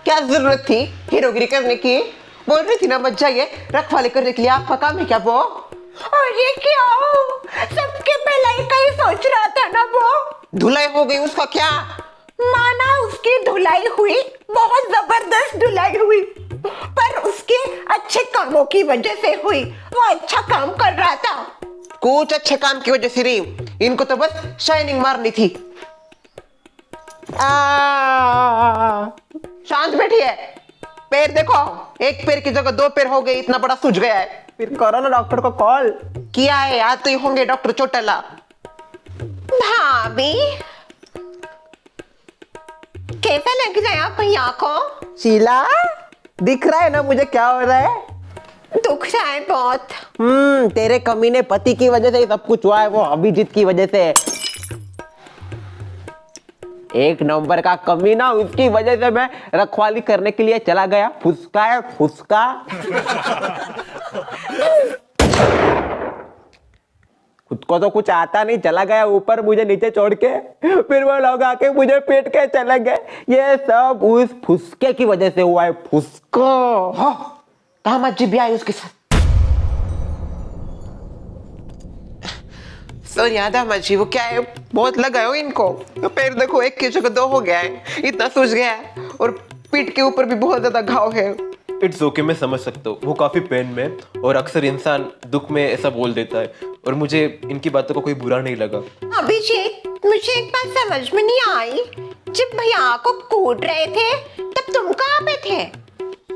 क्या जरूरत थी हीरोगिरी करने की? बोल रही थी ना मत जाइए, रखवाली करने के लिए आपका काम है क्या वो? और ये क्या हो, सबके भलाई का ही सोच रहा था ना वो। धुलाई हो गई उसका क्या? माना उसकी धुलाई हुई, बहुत जबरदस्त धुलाई हुई, पर उसके अच्छे कामों की वजह से हुई। वो अच्छा काम कर रहा था। कुछ अच्छे काम की वजह से नहीं, इनको तो बस शाइनिंग मारनी थी। शांत बैठिए। पैर देखो, एक पैर की जगह 2 पैर हो गए, इतना बड़ा सूज गया है। फिर करो ना डॉक्टर को कॉल। किया है, आते ही होंगे डॉक्टर चोटला। भाभी कैसा लग रहा है आप भैया को? शीला, दिख रहा है ना मुझे क्या हो रहा है? दुख रहा है बहुत। तेरे कमीने पति की वजह से ही सब कुछ हुआ है, वो अभिजीत की वजह से। एक नंबर का कमीना, उसकी वजह से मैं रखवाली करने के लिए चला गया। फुसका है फुसका। खुद को तो कुछ आता नहीं, चला गया ऊपर मुझे नीचे छोड़ के, फिर वो लोग आके मुझे पीट के चले गए। ये सब उस फुसके की वजह से हुआ है। फुसका। दामाद जी भी आए उसके साथ। सर याद है जी, वो क्या है, बहुत लगा हो इनको। तो पैर देखो, एक की जगह 2 हो गया है, इतना सूज गया है, और पीठ के ऊपर भी बहुत ज्यादा घाव है। इट्स ओके, मैं समझ सकता हूँ, वो काफी पेन में, और अक्सर इंसान दुख में ऐसा बोल देता है, और मुझे इनकी बातों का कोई बुरा नहीं लगा। अभिजीत, मुझे एक बात समझ में नहीं आई, जब भैया को कूट रहे थे तब तुम कहाँ पे थे?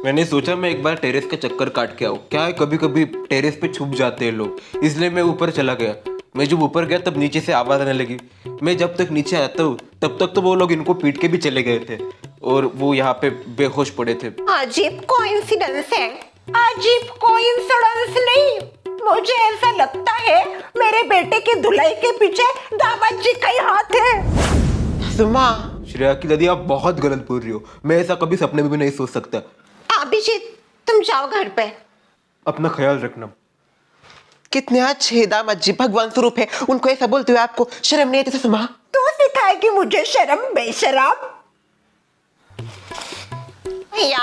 मैंने सोचा मैं एक बार टेरेस का चक्कर काट के आऊँ। क्या है, कभी कभी टेरेस पे छुप जाते हैं लोग, इसलिए मैं ऊपर चला गया। मैं जब ऊपर गया तब नीचे से आवाज आने लगी। मैं जब तक नीचे आता हूँ तब तक तो वो लोग इनको पीट के भी चले गए थे, और वो यहाँ पे बेहोश पड़े थे। अजीब कोइंसिडेंस है। अजीब कोइंसिडेंस नहीं, मुझे ऐसा लगता है मेरे बेटे की धुलाई के पीछे दामाद जी का ही हाथ है। सुमा, श्रेया की दादी, आप बहुत गलत बोल रही हो। मैं ऐसा कभी सपने में भी नहीं सोच सकता। अभिजीत, तुम जाओ घर पे। अपना ख्याल रखना। कितने अच्छे दामाद जी, भगवान स्वरूप है। उनको ऐसा बोलते हुए आपको शर्म नहीं आती? सुमा, तू सिखाएगी मुझे शर्म, बेशरम। भैया,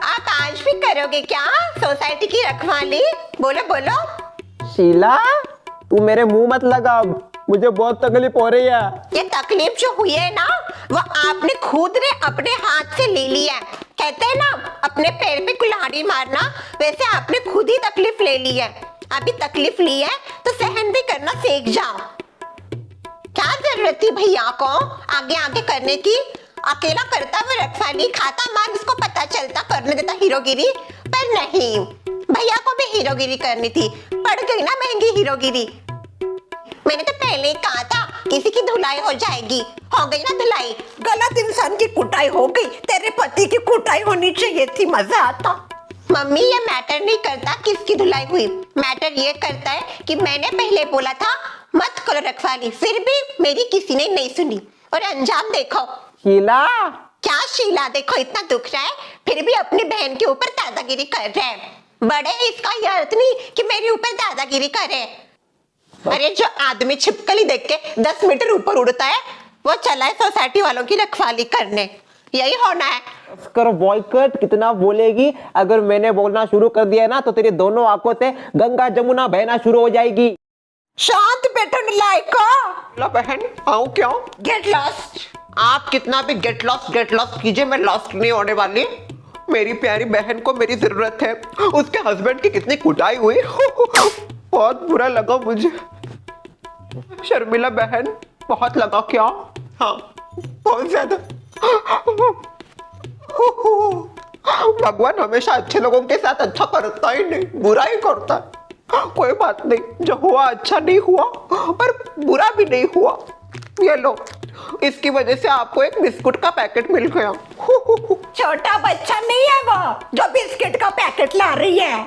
आप आज भी करोगे क्या सोसाइटी की रखवाली? बोलो बोलो। शीला, तू मेरे मुंह मत लगा, मुझे बहुत तकलीफ हो रही है। ये तकलीफ जो हुई है ना, वो आपने खुद ने अपने हाथ से ले ली है। कहते हैं ना, अपने पैर पे कुल्हाड़ी मारना, वैसे आपने खुद ही तकलीफ ले ली है। अभी तकलीफ ली है तो सहन भी करना सीख जाओ। क्या जरूरत थी भैया को आगे आगे करने की? अकेला करता वो रखवाली, खाता मार, उसको पता चलता, करने देता हीरोगिरी। पर नहीं, भैया को भी हीरोगिरी करनी थी, पड़ गई ना महंगी हीरोगिरी। मैंने तो पहले ही कहा था किसी की धुलाई हो जाएगी, हो गई ना धुलाई। गलत इंसान की कुटाई हो गई, तेरे पति की कुटाई होनी चाहिए थी, मजा आता। मम्मी, ये मैटर नहीं करता किसकी धुलाई हुई, मैटर ये करता है कि मैंने पहले बोला था मत करो रखवाली, फिर भी मेरी किसी ने नहीं सुनी, और अंजाम देखो। शीला, क्या शीला देखो, इतना दुख रहा है फिर भी अपनी बहन के ऊपर दादागिरी कर रहे हैं। बड़े, इसका ये अर्थ नहीं कि मेरे ऊपर दादागिरी करे। अरे जो आदमी छिपकली देख के 10 मीटर ऊपर उड़ता है, वो चला है सोसाइटी वालों की रखवाली करने। यही होना है। करो बॉयकॉट, कितना बोलेगी? अगर मैंने बोलना शुरू कर दिया ना तो तेरी दोनों आंखों से गंगा जमुना बहना शुरू हो जाएगी। शांत बैठो लायको। ला बहन, आऊं क्यों? Get lost. आप कितना भी गेट लॉस्ट कीजिए, मैं लॉस्ट नहीं होने वाली। मेरी प्यारी बहन को मेरी जरूरत है। उसके हस्बैंड की कितनी कुटाई हुई, बहुत बुरा लगा मुझे। शर्मिला बहन, बहुत लगा क्या? हाँ, बहुत ज्यादा। भगवान हमेशा अच्छे लोगों के साथ अच्छा करता ही नहीं, बुरा ही करता है। कोई बात नहीं, जो हुआ अच्छा नहीं हुआ, पर बुरा भी नहीं हुआ। ये लो, इसकी वजह से आपको एक बिस्कुट का पैकेट मिल गया। छोटा बच्चा नहीं है वो जो बिस्किट का पैकेट ला रही है।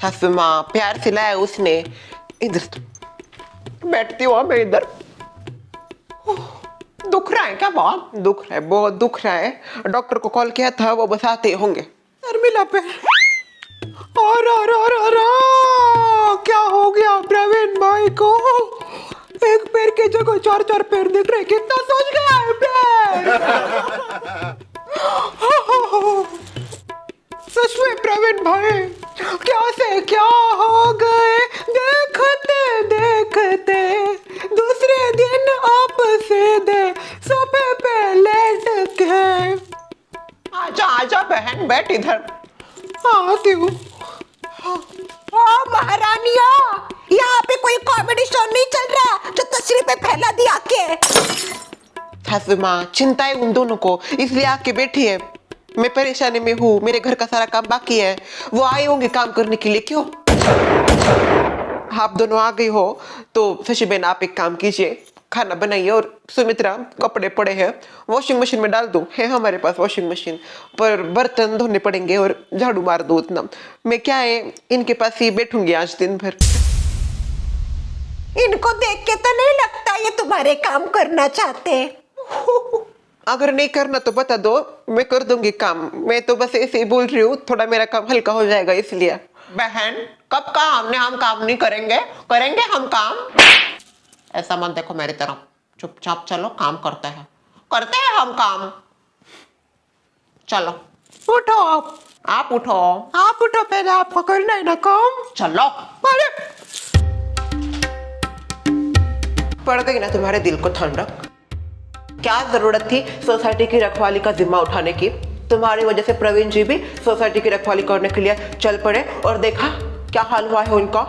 हसमा, प्यार से लाया उसने। इधर बैठती हूँ मैं, इधर। दुख रहा है क्या? बहुत दुख रहा है, बहुत दुख रहा है। डॉक्टर को कॉल किया था, वो बस आते होंगे। शर्मिला पे और क्या हो गया प्रवीण भाई को? एक पैर के जगह 4-4 पैर दिख रहे, कितना सोच गया है पैर। सच में प्रवीण भाई, क्या से क्या हो गए, देखते देखते दूसरे दिन आप सीधे सोफे पे लेट के। आजा आजा बहन, बैठ इधर। आती हूँ। ओ महारानिया, यहाँ पे कोई कॉमेडी शो नहीं चल रहा जो तशरीफ पे फैला दिया के। सासू माँ, चिंता है उन दोनों को, इसलिए आके बैठी है। मैं परेशानी में हूँ, मेरे घर का सारा काम बाकी है। वो आए होंगे काम करने के लिए। क्यों आप दोनों आ गई हो तो शशि बहन आप एक काम कीजिए, खाना बनाइए और सुमित्रा कपड़े पड़े हैं वॉशिंग मशीन में डाल दो। है हमारे पास वॉशिंग मशीन, पर बर्तन धोने पड़ेंगे और झाड़ू मार दो उतना। मैं क्या है इनके पास ही बैठूंगी आज दिन भर। इनको देख के तो नहीं लगता ये तुम्हारे काम करना चाहते। अगर नहीं करना तो बता दो, मैं कर दूंगी काम। मैं तो बस ऐसे ही बोल रही हूँ, थोड़ा मेरा काम हल्का हो जाएगा इसलिए। बहन, कब कहा हमने हम काम नहीं करेंगे? करेंगे हम काम। ऐसा मत देखो मेरी तरफ, चुपचाप चलो, काम करते हैं हम काम। चलो उठो, आप उठो, आप उठो, पहले आपको करना है ना काम। चलो। अरे पड़ गई ना तुम्हारे दिल को ठंडक। क्या जरूरत थी सोसाइटी की रखवाली का जिम्मा उठाने की? तुम्हारी वजह से प्रवीण जी भी सोसाइटी की रखवाली करने के लिए चल पड़े और देखा क्या हाल हुआ है उनका।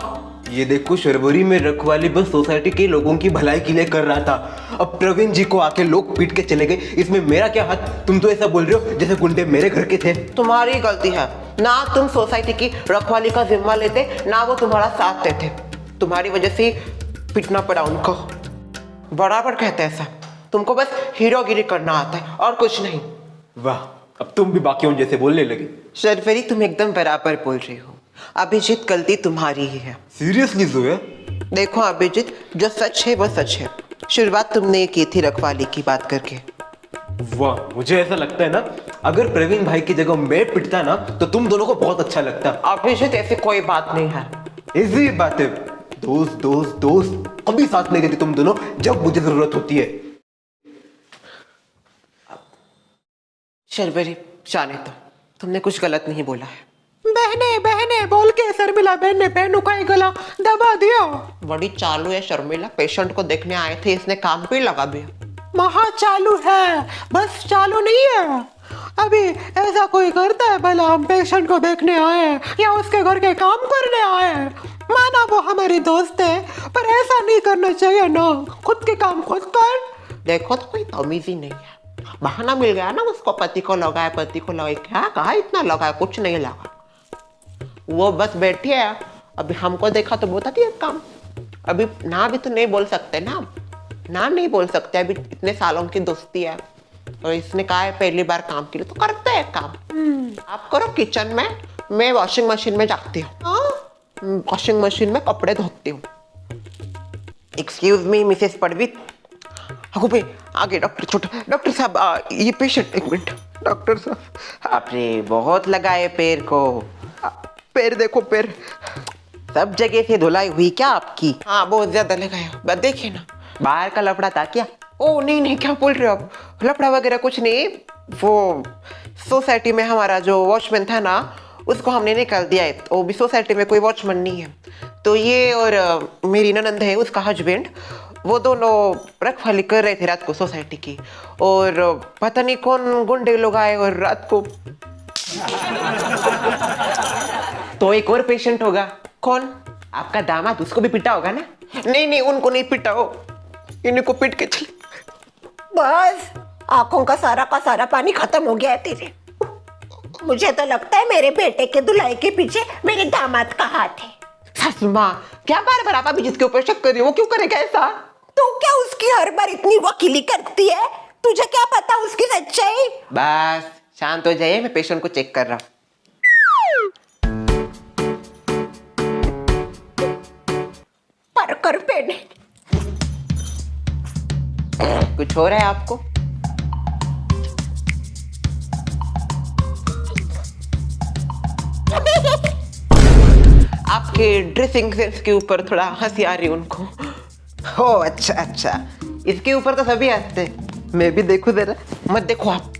ये देखो शर्वरी में रखवाली बस सोसाइटी के लोगों की भलाई के लिए कर रहा था, अब प्रवीण जी को आके लोग पीट के चले गए, इसमें मेरा क्या हाथ? तुम तो ऐसा बोल रहे हो जैसे गुंडे मेरे घर के थे। तुम्हारी गलती है ना, तुम सोसाइटी की रखवाली का जिम्मा लेते ना वो तुम्हारा साथ देते। तुम्हारी वजह से पीटना पड़ा उनको। बराबर कहते हैं ऐसा, तुमको बस हीरोगिरी करना आता है और कुछ नहीं। वाह, अब तुम भी बाकियों जैसे बोलने लगे। शर्वरी तुम एकदम बराबर बोल रही हो। अभिजीत गलती तुम्हारी ही है। सीरियसली जोया? देखो अभिजीत, जो सच है वो सच है। शुरुआत तुमने की थी रखवाली की बात करके। वाह, मुझे ऐसा लगता है ना, अगर प्रवीण भाई की जगह मैं पिटता ना तो तुम दोनों को बहुत अच्छा लगता। अभिजीत ऐसी कोई बात नहीं है। ऐसी बात है, दोस्त दोस्त दोस्त कभी साथ नहीं देती तुम दोनों जब मुझे जरूरत होती है। शर्वरी जाने दो, तुमने कुछ गलत नहीं बोला है। बहने बहने बोल के शर्मिला बहन ने बहनों का ही गला दबा दिया। बड़ी चालू है शर्मिला, पेशेंट को देखने आए थे, इसने काम पे लगा दिया। महा चालू है, बस चालू नहीं है। अभी ऐसा कोई करता है भला, हम पेशेंट को देखने आए हैं या उसके घर के काम करने आए हैं? माना वो हमारी दोस्त है, पर ऐसा नहीं करना चाहिए ना, खुद के काम खुद कर। देखो तो कोई तमीज ही नहीं है, बहाना मिल गया ना उसको, पति को लगाया पति को लगाया। क्या कहा इतना लगाया? कुछ नहीं लगा, वो बस बैठी है। अभी हमको देखा तो बोलता थी काम। अभी ना भी तो नहीं बोल सकते ना, ना नहीं बोल सकते, अभी इतने सालों की दोस्ती है और इसने कहा है पहली बार काम के लिए तो करते हैं काम। आप करो किचन में, मैं वॉशिंग मशीन में जाती हूँ, वॉशिंग मशीन में कपड़े धोती हूँ। Excuse me Mrs Parveen. आगे डॉक्टर छोटा, डॉक्टर साहब ये पेशेंट, एक मिनट। डॉक्टर साहब आपने बहुत लगाए पैर को। पैर देखो, पैर सब जगह से धुलाई हुई क्या आपकी? हाँ बहुत ज्यादा लगाया, बस देखिए ना। बाहर का लफड़ा था क्या? ओ नहीं नहीं, क्या बोल रहे हो आप? लफड़ा वगैरह कुछ नहीं, वो सोसाइटी में हमारा जो वॉचमैन था ना उसको हमने निकाल दिया है, तो भी सोसाइटी में कोई वॉचमैन नहीं है। तो ये और मेरी ननंद है उसका हस्बैंड, वो दोनों रखवाली कर रहे थे रात को सोसाइटी की, और पता नहीं कौन गुंडे लोग आए और रात को। तो एक और पेशेंट होगा। कौन? आपका दामाद, उसको भी पिटा होगा ना? नहीं नहीं, उनको नहीं पिटा हो, इनको पीट के चले। बस आंखों का सारा पानी खत्म हो गया है तेरे। मुझे तो लगता है मेरे बेटे के धुलाई के पीछे मेरे दामाद का हाथ है। सासू माँ, क्या बार बार आप अभी जिसके ऊपर शक कर रही हो, वो क्यों करेगा ऐसा? तू क्या उसकी हर बार इतनी वकीली करती है? तुझे क्या पता उसकी सच्चाई? बस शांत हो जाइए, मैं पेशेंट को चेक कर रहा हूँ। पर पेने कुछ हो रहा है आपको? आपके ड्रेसिंग सेंस के ऊपर थोड़ा हंसी आ रही है उनको। हो अच्छा अच्छा, इसके ऊपर तो सभी हंसते हैं। मैं भी देखूं जरा। मत देखो आप।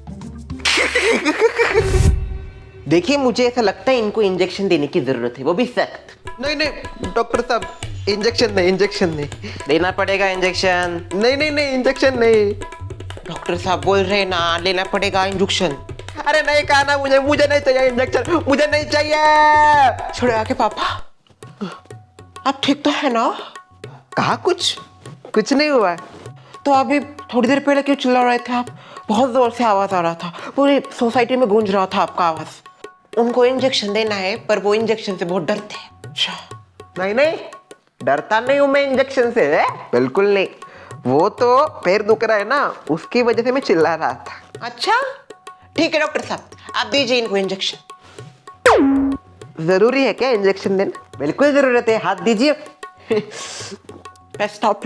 देखिए मुझे ऐसा लगता है इनको इंजेक्शन देने की जरूरत है, वो भी सख्त। नहीं नहीं डॉक्टर साहब, इंजेक्शन नहीं, इंजेक्शन नहीं। देना पड़ेगा इंजेक्शन। नहीं नहीं नहीं, इंजेक्शन नहीं। डॉक्टर साहब बोल रहे ना लेना पड़ेगा इंजेक्शन। अरे नहीं कहा ना, मुझे नहीं चाहिए इंजेक्शन, मुझे नहीं चाहिए। छोड़े आके पापा, आप ठीक तो है ना? कहा कुछ नहीं हुआ। तो अभी थोड़ी देर पहले क्यों चिल्ला रहे थे आप? बहुत जोर से आवाज आ रहा था, पूरी सोसाइटी में गूंज रहा था आपका आवाज। उनको इंजेक्शन देना है पर वो इंजेक्शन से बहुत डरते हैं। अच्छा, नहीं नहीं, डरता नहीं हूं मैं इंजेक्शन से, बिल्कुल नहीं। वो तो पैर दुख रहा है ना, उसकी वजह से मैं चिल्ला रहा था। अच्छा ठीक है डॉक्टर साहब, आप दीजिए इनको इंजेक्शन। जरूरी है क्या इंजेक्शन देना? बिल्कुल जरूरत है, हाथ दीजिए। स्टॉप।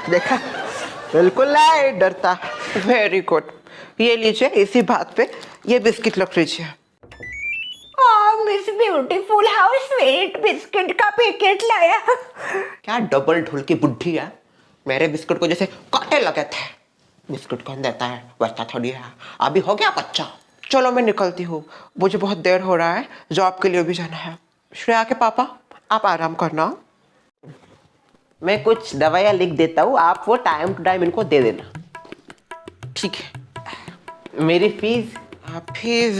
देखा, बिल्कुल नहीं डरता। वेरी गुड, ये लीजिए, इसी बात पे ये बिस्किट रख लीजिए। Miss beautiful, how sweet, biscuit का पैकेट लाया। क्या डबल ढोल की बुद्धि है, मेरे बिस्कुट को जैसे कांटे लगे थे। बिस्कुट कौन देता है, बच्चा थोड़ी है, अभी हो गया बच्चा। चलो मैं निकलती हूँ, मुझे बहुत देर हो रहा है, जॉब के लिए भी जाना है। श्रेया के पापा, आप आराम करना। मैं कुछ दवाइयाँ लिख देता हूँ, आप वो टाइम टू टाइम इनको दे देना। ठीक है। मेरी फीस? फीस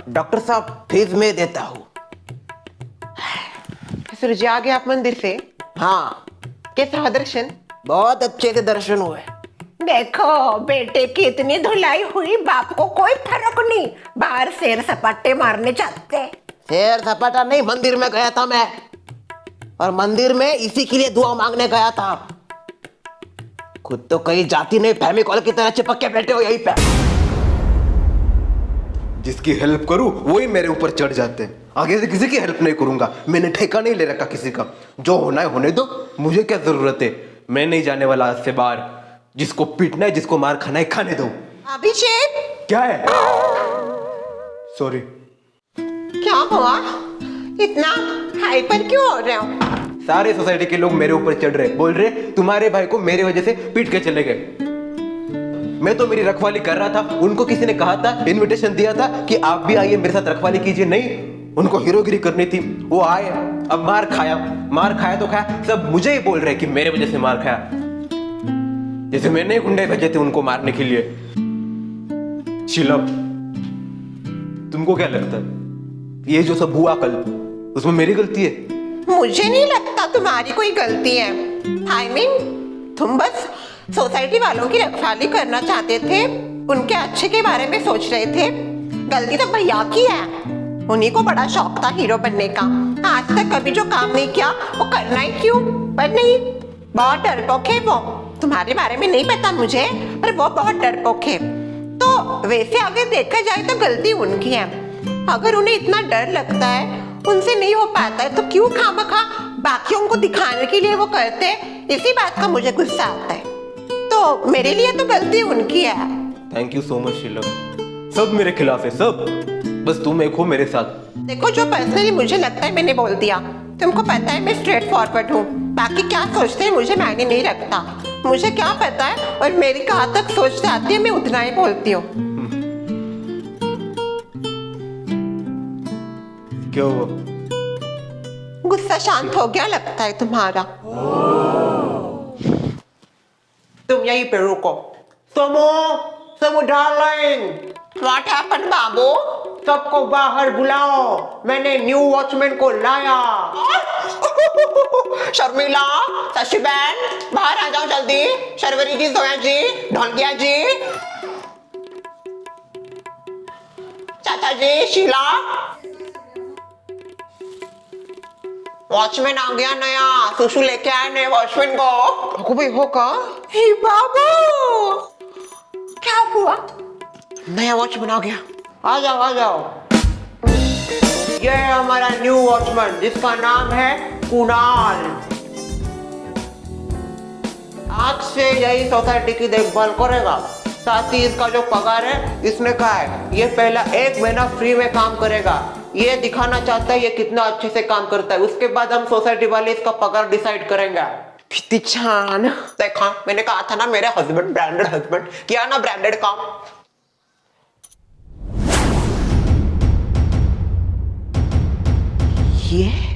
डॉक्टर साहब फीस मैं देता हूँ। सर जी आ गए आप मंदिर से? हाँ, कैसा रहा दर्शन? बहुत अच्छे से दर्शन हुए। देखो बेटे की इतनी धुलाई हुई, बाप को कोई फर्क नहीं, बाहर शेर सपाटे मारने जाते। शेर सपाटा नहीं, मंदिर में गया था मैं, और मंदिर में इसी के लिए दुआ मांगने गया था। खुद तो कहीं जाती नहीं, फेविकॉल की तरह चिपक के बैठे हो यहीं पे। जिसकी हेल्प करूं वही मेरे ऊपर चढ़ जाते हैं। आगे से किसी की हेल्प नहीं करूंगा, मैंने ठेका नहीं ले रखा किसी का। जो होना है होने दो, मुझे क्या जरूरत है। मैं नहीं जाने वाला आज से बाहर। जिसको पीटना है, जिसको मार खाना है, खाने दो। अभिषेक, क्या है? सॉरी। क्या हुआ? इतना हाइपर क्यों हो रहे हो? सारे सोसाइटी के लोग मेरे ऊपर चढ़ रहे, बोल रहे तुम्हारे भाई को मेरे वजह से पीट के चले गए। मैं तो मेरी रखवाली कर रहा था, उनको किसी ने कहा था, इनविटेशन दिया था कि आप भी आइए मेरे साथ रखवाली कीजिए। नहीं, उनको हीरोगिरी करनी थी, वो आए। अब मार खाया तो खाया, सब मुझे ही बोल रहे कि मेरे वजह से मार खाया, जैसे मैंने गुंडे भेजे थे उनको मारने के लिए। शीला, तुमको क्या लगता है ये जो सब हुआ कल, उसमें मेरी गलती है? मुझे नहीं लगता तुम्हारी कोई गलती है। I mean, तुम बस सोसाइटी वालों की रखवाली करना चाहते थे, उनके अच्छे के बारे में सोच रहे थे। गलती तो भैया की है, उन्हीं को बड़ा शौक था हीरो बनने का। आज तक कभी जो काम नहीं किया वो करना ही क्यों? पर नहीं, बहुत डरपोक है वो। तुम्हारे बारे में नहीं पता मुझे, पर वो बहुत डरपोक है। तो वैसे अगर देखा जाए तो गलती उनकी है। अगर उन्हें इतना डर लगता है, उनसे नहीं हो पाता है, तो क्यों खामखा बाकियों को दिखाने के लिए वो करते हैं। इसी बात का मुझे गुस्सा आता है। तो मेरे लिए तो गलती उनकी है। Thank you so much Sheela. सब मेरे खिलाफ है, सब। बस तुम एक हो मेरे साथ। देखो, जो पर्सनली मुझे लगता है मैंने बोल दिया। तुमको पता है मैं स्ट्रेट फॉरवर्ड हूँ, बाकी क्या सोचते हैं मुझे मायने नहीं रखता। मुझे क्या पता है, और मेरी कहाँ तक सोच जाती है मैं उतना ही बोलती हूँ। क्या हुआ? गुस्सा शांत हो गया लगता है तुम्हारा। तुम यहीं पे रुको। समू डार्लिंग, व्हाट हैपेंड बाबू? सबको बाहर बुलाओ, मैंने न्यू वॉचमैन को लाया। शर्मिला, शशि बहन, बाहर आ जाओ जल्दी। शर्वरी जी, सोया जी, ढोलकिया जी, चाचा जी, शीला। वॉचमैन आ गया नया, सुशु लेके आए नए वॉचमैन को। भाई होगा? हे बाबू, क्या हुआ? नया वॉचमैन आ गया। आ जाओ आ जाओ। ये है हमारा न्यू वॉचमैन, जिसका नाम है कुणाल। आज से यही सोसाइटी की देखभाल करेगा। साथ ही इसका जो पगार है, इसने कहा है ये पहला 1 महीना फ्री में काम करेगा। ये दिखाना चाहता है ये कितना अच्छे से काम करता है। उसके बाद हम सोसाइटी वाले इसका पगार डिसाइड करेंगे। कितनी छान। देखा, मैंने कहा था ना मेरे हस्बैंड ब्रांडेड हस्बैंड, किया ना ब्रांडेड काम। ये